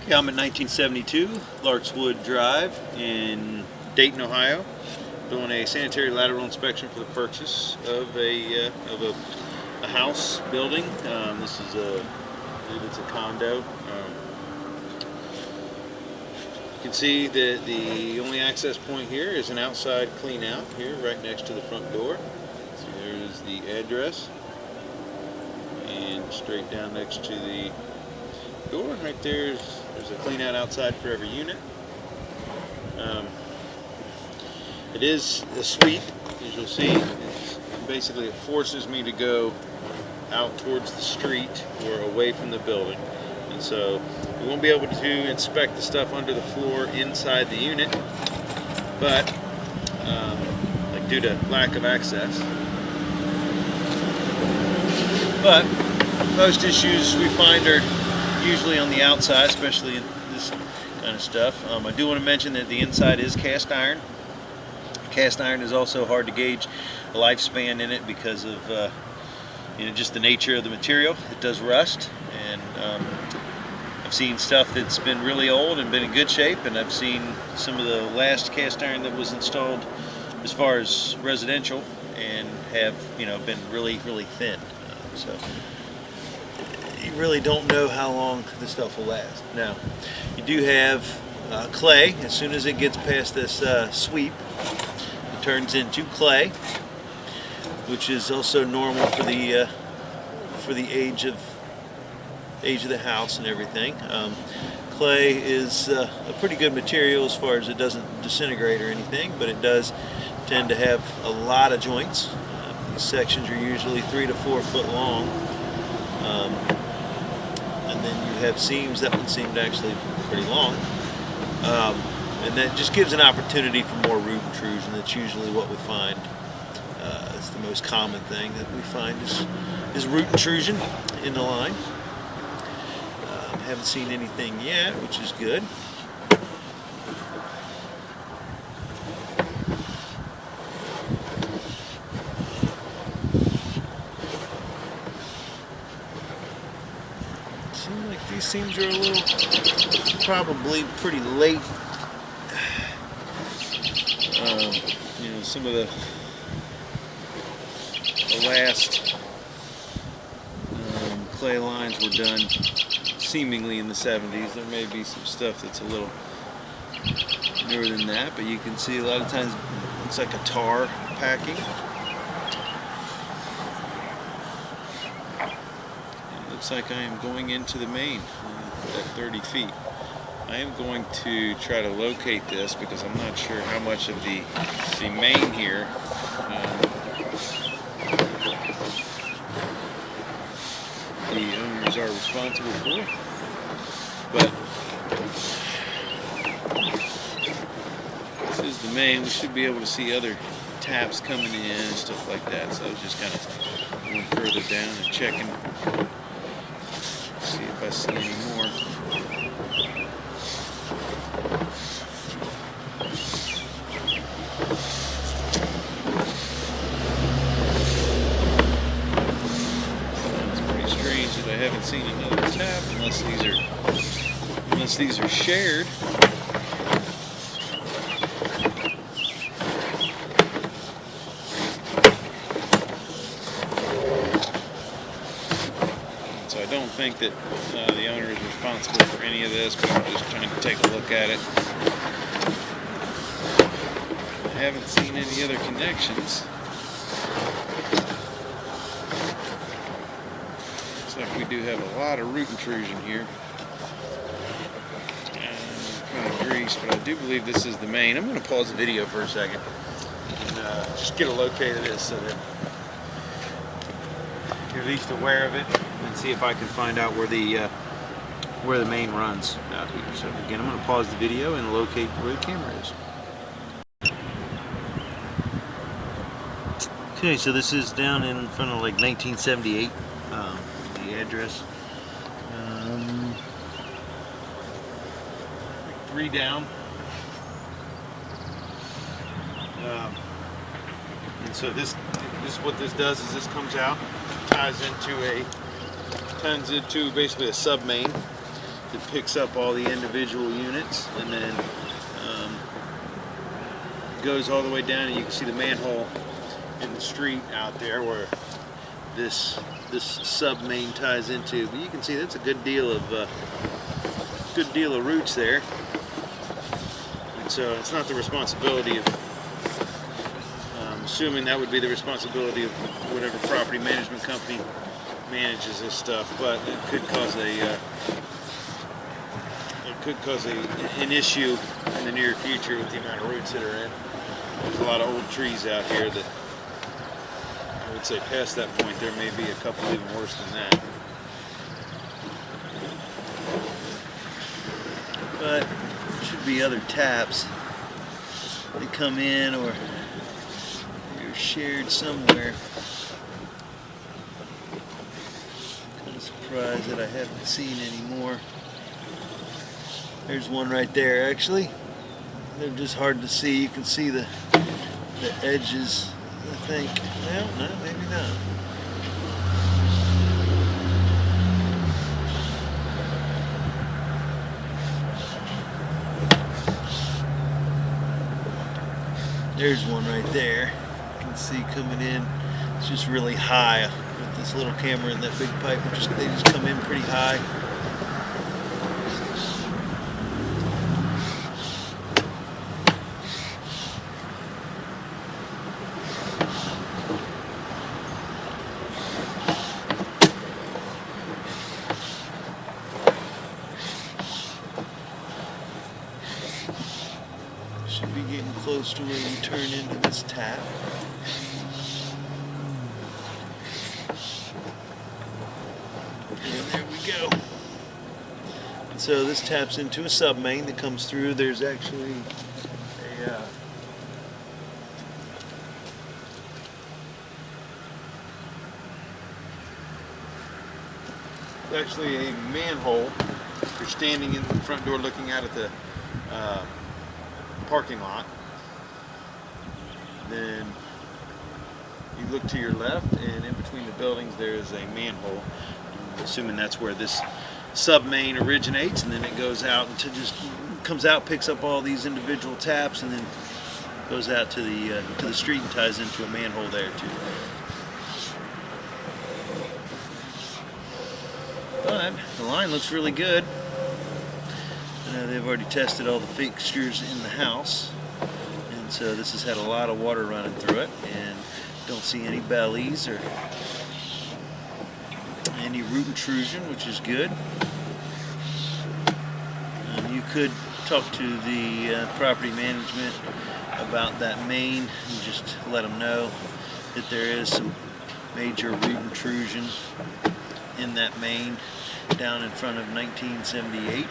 Yeah, I'm at 1972 Larkswood Drive in Dayton, Ohio, doing a sanitary lateral inspection for the purchase of a house building. This is I believe it's a condo. You can see that the only access point here is an outside clean out here right next to the front door. So there's the address, and straight down next to the door right there's a clean out outside for every unit. It is a suite, as you'll see. Basically it forces me to go out towards the street or away from the building, and so we won't be able to inspect the stuff under the floor inside the unit, but like due to lack of access. But most issues we find are usually on the outside, especially in this kind of stuff. I do want to mention that the inside is cast iron. Cast iron is also hard to gauge the lifespan in it because of just the nature of the material. It does rust, and I've seen stuff that's been really old and been in good shape, and I've seen some of the last cast iron that was installed as far as residential and have been really thin. So you really don't know how long this stuff will last. Now, you do have clay. As soon as it gets past this sweep, it turns into clay, which is also normal for the age of the house and everything. Clay is a pretty good material as far as it doesn't disintegrate or anything, but it does tend to have a lot of joints. These sections are usually 3 to 4 foot long. And then you have seams. That one seemed actually pretty long, and that just gives an opportunity for more root intrusion. That's usually what we find. It's the most common thing that we find is root intrusion in the line. Haven't seen anything yet, which is good. Seems like these seams are a little, probably pretty late. Some of the last clay lines were done seemingly in the 70s. There may be some stuff that's a little newer than that, but you can see a lot of times it looks like a tar packing. It looks like I am going into the main at 30 feet. I am going to try to locate this because I'm not sure how much of the main here the owners are responsible for, but this is the main. We should be able to see other taps coming in and stuff like that, so I was just kind of going further down and checking, see if I see any more. I haven't seen another tap unless these are shared. So I don't think that the owner is responsible for any of this, but I'm just trying to take a look at it. I haven't seen any other connections. Like we do have a lot of root intrusion here, and kind of grease, but I do believe this is the main. I'm going to pause the video for a second and just get a locate of this so that you're at least aware of it, and see if I can find out where the main runs out here. So again, I'm going to pause the video and locate where the camera is. Okay, so this is down in front of like 1978. Address 3 down, and so this what this does is this comes out, ties into basically a sub main, that picks up all the individual units, and then goes all the way down, and you can see the manhole in the street out there where this sub main ties into. But you can see that's a good deal of roots there, and so it's not the responsibility of. Assuming that would be the responsibility of whatever property management company manages this stuff, but it could cause an issue in the near future with the amount of roots that are in. There's a lot of old trees out here that I would say past that point there may be a couple even worse than that. But there should be other taps that come in or you're shared somewhere. I'm kind of surprised that I haven't seen any more. There's one right there actually. They're just hard to see. You can see the edges, I think. Well, no, maybe not. There's one right there. You can see coming in. It's just really high with this little camera and that big pipe. They just come in pretty high. Should be getting close to where you turn into this tap. And there we go. And so this taps into a sub main that comes through. There's actually a manhole. You're standing in the front door looking out at the parking lot. Then you look to your left, and in between the buildings there is a manhole. I'm assuming that's where this sub main originates, and then it goes out and comes out, picks up all these individual taps, and then goes out to the street and ties into a manhole there too. But the line looks really good. They've already tested all the fixtures in the house, and so this has had a lot of water running through it, and don't see any bellies or any root intrusion, which is good. You could talk to the property management about that main and just let them know that there is some major root intrusion in that main down in front of 1978.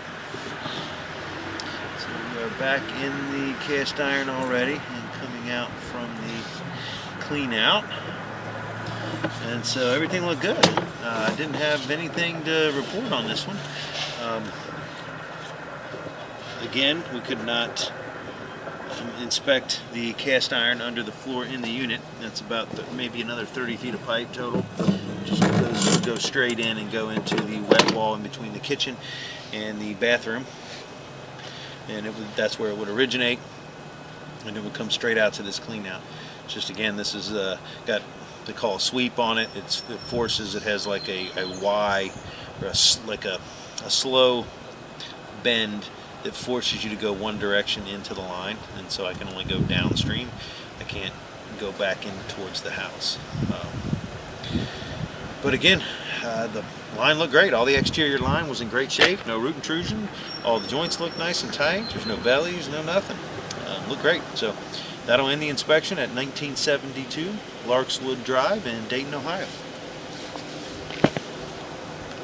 So we are back in the cast iron already and coming out from the clean out. And so everything looked good. I didn't have anything to report on this one. Again, we could not inspect the cast iron under the floor in the unit. That's about maybe another 30 feet of pipe total. Just go straight in and go into the wet wall in between the kitchen and the bathroom. And that's where it would originate, and it would come straight out to this clean out. Just again, this is got, they call a sweep on it. It forces, it has like a Y, or like a slow bend that forces you to go one direction into the line, and so I can only go downstream. I can't go back in towards the house. But again, the line looked great. All the exterior line was in great shape. No root intrusion. All the joints look nice and tight. There's no bellies, no nothing. Looked great. So that'll end the inspection at 1972 Larkswood Drive in Dayton, Ohio.